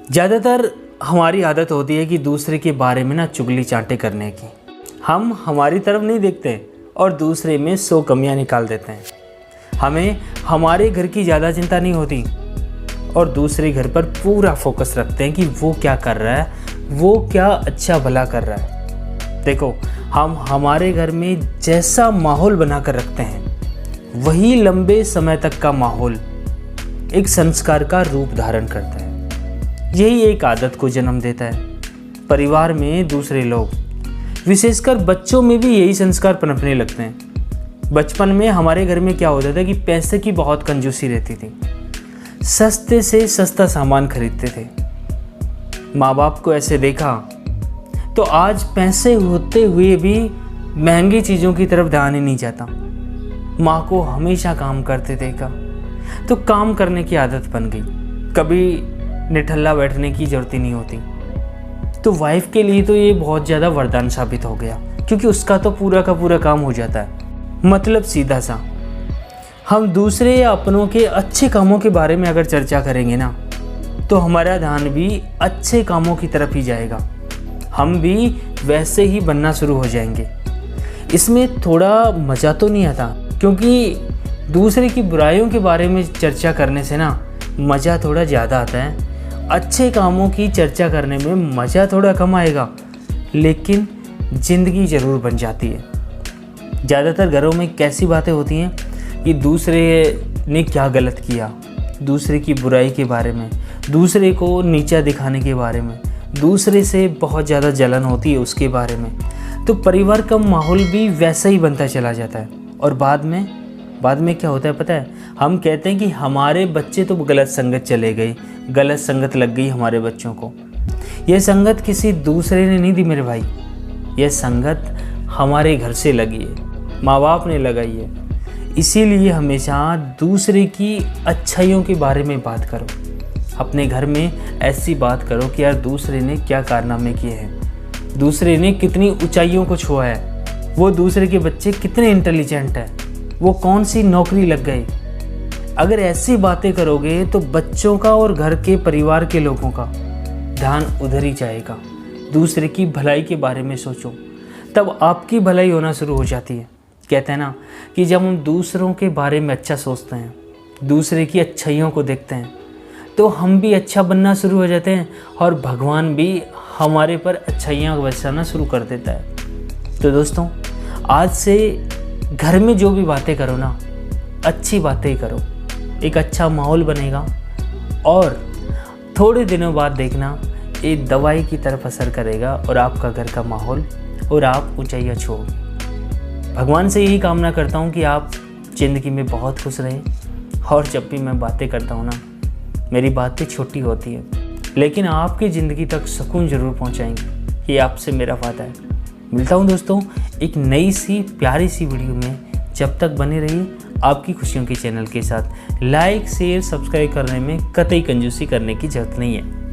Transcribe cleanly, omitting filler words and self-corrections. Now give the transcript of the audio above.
ज़्यादातर हमारी आदत होती है कि दूसरे के बारे में ना चुगली चांटे करने की। हम हमारी तरफ नहीं देखते और दूसरे में 100 कमियां निकाल देते हैं। हमें हमारे घर की ज़्यादा चिंता नहीं होती और दूसरे घर पर पूरा फोकस रखते हैं कि वो क्या कर रहा है, वो क्या अच्छा भला कर रहा है। देखो, हम हमारे घर में जैसा माहौल बना कर रखते हैं वही लंबे समय तक का माहौल एक संस्कार का रूप धारण करता है। यही एक आदत को जन्म देता है। परिवार में दूसरे लोग, विशेषकर बच्चों में भी यही संस्कार पनपने लगते हैं। बचपन में हमारे घर में क्या होता था कि पैसे की बहुत कंजूसी रहती थी। सस्ते से सस्ता सामान खरीदते थे। माँ बाप को ऐसे देखा तो आज पैसे होते हुए भी महंगी चीज़ों की तरफ ध्यान ही नहीं जाता। माँ को हमेशा काम करते देखा तो काम करने की आदत बन गई। कभी निठल्ला बैठने की ज़रूरत ही नहीं होती। तो वाइफ के लिए तो ये बहुत ज़्यादा वरदान साबित हो गया, क्योंकि उसका तो पूरा का पूरा काम हो जाता है। मतलब सीधा सा, हम दूसरे या अपनों के अच्छे कामों के बारे में अगर चर्चा करेंगे ना, तो हमारा ध्यान भी अच्छे कामों की तरफ ही जाएगा। हम भी वैसे ही बनना शुरू हो जाएंगे। इसमें थोड़ा मज़ा तो नहीं आता, क्योंकि दूसरे की बुराइयों के बारे में चर्चा करने से ना मज़ा थोड़ा ज़्यादा आता है। अच्छे कामों की चर्चा करने में मज़ा थोड़ा कम आएगा, लेकिन ज़िंदगी ज़रूर बन जाती है। ज़्यादातर घरों में कैसी बातें होती हैं कि दूसरे ने क्या गलत किया, दूसरे की बुराई के बारे में, दूसरे को नीचा दिखाने के बारे में, दूसरे से बहुत ज़्यादा जलन होती है उसके बारे में। तो परिवार का माहौल भी वैसा ही बनता चला जाता है। और बाद में क्या होता है पता है? हम कहते हैं कि हमारे बच्चे तो गलत संगत चले गए, गलत संगत लग गई हमारे बच्चों को। यह संगत किसी दूसरे ने नहीं दी मेरे भाई, यह संगत हमारे घर से लगी है, माँ बाप ने लगाई है। इसीलिए हमेशा दूसरे की अच्छाइयों के बारे में बात करो। अपने घर में ऐसी बात करो कि यार दूसरे ने क्या कारनामे किए हैं, दूसरे ने कितनी ऊंचाइयों को छुआ है, वो दूसरे के बच्चे कितने इंटेलिजेंट हैं, वो कौन सी नौकरी लग गए। अगर ऐसी बातें करोगे तो बच्चों का और घर के परिवार के लोगों का ध्यान उधर ही जाएगा। दूसरे की भलाई के बारे में सोचो, तब आपकी भलाई होना शुरू हो जाती है। कहते हैं ना कि जब हम दूसरों के बारे में अच्छा सोचते हैं, दूसरे की अच्छाइयों को देखते हैं, तो हम भी अच्छा बनना शुरू हो जाते हैं और भगवान भी हमारे पर अच्छाइयाँ बरसाना शुरू कर देता है। तो दोस्तों, आज से घर में जो भी बातें करो ना, अच्छी बातें ही करो। एक अच्छा माहौल बनेगा और थोड़े दिनों बाद देखना ये दवाई की तरफ असर करेगा और आपका घर का माहौल और आप ऊंचाइयाँ छूओगे। भगवान से यही कामना करता हूँ कि आप ज़िंदगी में बहुत खुश रहें। और जब भी मैं बातें करता हूँ ना, मेरी बातें छोटी होती है, लेकिन आपकी ज़िंदगी तक सुकून ज़रूर पहुँचाएंगी। ये आपसे मेरा वादा है। मिलता हूँ दोस्तों एक नई सी प्यारी सी वीडियो में। जब तक बने रहिए आपकी खुशियों के चैनल के साथ। लाइक शेयर सब्सक्राइब करने में कतई कंजूसी करने की ज़रूरत नहीं है।